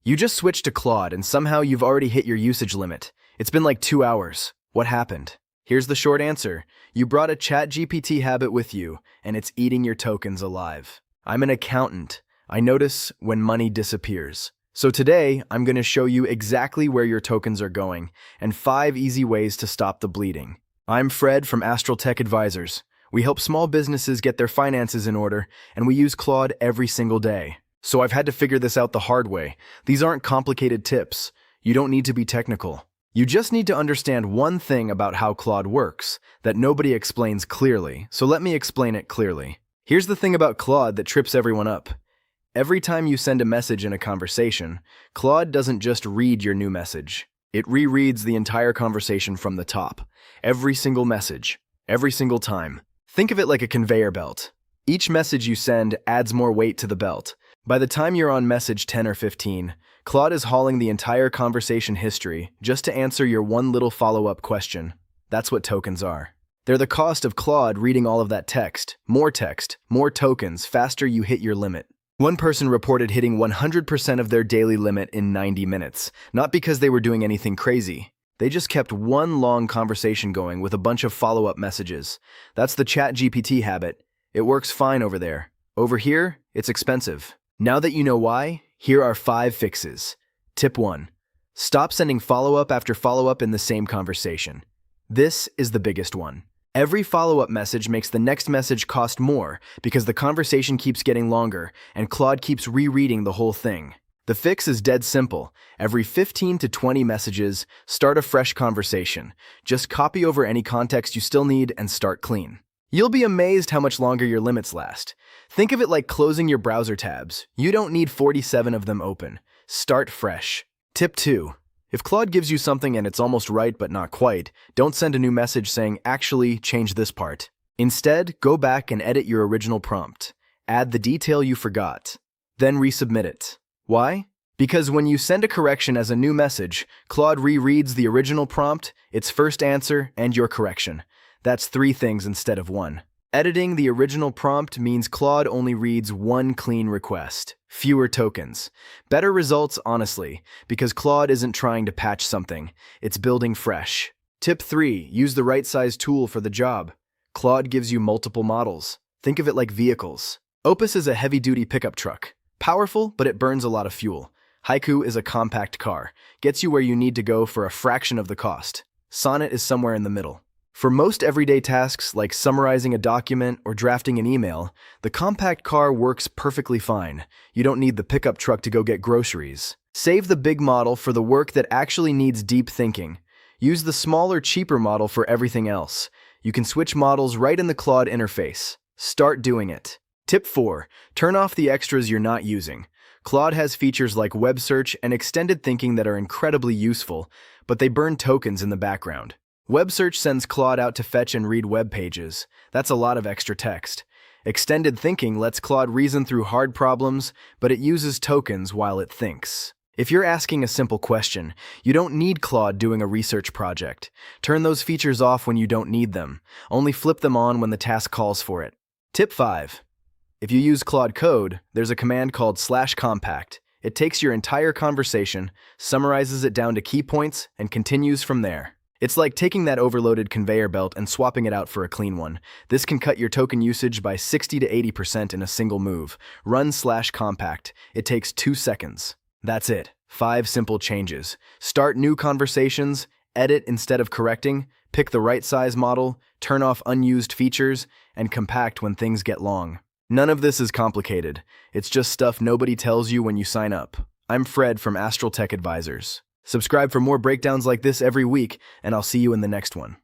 You just switched to Claude and somehow you've already hit your usage limit. It's been like 2 hours. What happened? Here's the short answer. You brought a ChatGPT habit with you, and it's eating your tokens alive. I'm an accountant. I notice when money disappears. So today, I'm going to show you exactly where your tokens are going and 5 easy ways to stop the bleeding. I'm Fred from Astral Tech Advisors. We help small businesses get their finances in order, and we use Claude every single day. So I've had to figure this out the hard way. These aren't complicated tips. You don't need to be technical. You just need to understand one thing about how Claude works that nobody explains clearly, so let me explain it clearly. Here's the thing about Claude that trips everyone up. Every time you send a message in a conversation, Claude doesn't just read your new message. It rereads the entire conversation from the top. Every single message. Every single time. Think of it like a conveyor belt. Each message you send adds more weight to the belt. By the time you're on message 10 or 15, Claude is hauling the entire conversation history just to answer your one little follow-up question. That's what tokens are. They're the cost of Claude reading all of that text, more tokens, faster you hit your limit. One person reported hitting 100% of their daily limit in 90 minutes, not because they were doing anything crazy. They just kept one long conversation going with a bunch of follow-up messages. That's the ChatGPT habit. It works fine over there. Over here, it's expensive. Now that you know why, here are 5 fixes. Tip 1. Stop sending follow-up after follow-up in the same conversation. This is the biggest one. Every follow-up message makes the next message cost more because the conversation keeps getting longer and Claude keeps rereading the whole thing. The fix is dead simple. Every 15 to 20 messages, start a fresh conversation. Just copy over any context you still need and start clean. You'll be amazed how much longer your limits last. Think of it like closing your browser tabs. You don't need 47 of them open. Start fresh. Tip 2. If Claude gives you something and it's almost right but not quite, don't send a new message saying, "Actually, change this part." Instead, go back and edit your original prompt. Add the detail you forgot. Then resubmit it. Why? Because when you send a correction as a new message, Claude rereads the original prompt, its first answer, and your correction. That's 3 things instead of 1. Editing the original prompt means Claude only reads 1 clean request. Fewer tokens. Better results, honestly, because Claude isn't trying to patch something. It's building fresh. Tip 3. Use the right size tool for the job. Claude gives you multiple models. Think of it like vehicles. Opus is a heavy-duty pickup truck. Powerful, but it burns a lot of fuel. Haiku is a compact car. Gets you where you need to go for a fraction of the cost. Sonnet is somewhere in the middle. For most everyday tasks like summarizing a document or drafting an email, the compact car works perfectly fine. You don't need the pickup truck to go get groceries. Save the big model for the work that actually needs deep thinking. Use the smaller, cheaper model for everything else. You can switch models right in the Claude interface. Start doing it. Tip 4. Turn off the extras you're not using. Claude has features like web search and extended thinking that are incredibly useful, but they burn tokens in the background. Web search sends Claude out to fetch and read web pages. That's a lot of extra text. Extended thinking lets Claude reason through hard problems, but it uses tokens while it thinks. If you're asking a simple question, you don't need Claude doing a research project. Turn those features off when you don't need them. Only flip them on when the task calls for it. Tip 5. If you use Claude Code, there's a command called /compact. It takes your entire conversation, summarizes it down to key points, and continues from there. It's like taking that overloaded conveyor belt and swapping it out for a clean one. This can cut your token usage by 60 to 80% in a single move. Run /compact. It takes 2 seconds. That's it. 5 simple changes. Start new conversations, edit instead of correcting, pick the right size model, turn off unused features, and compact when things get long. None of this is complicated. It's just stuff nobody tells you when you sign up. I'm Fred from Astral Tech Advisors. Subscribe for more breakdowns like this every week, and I'll see you in the next one.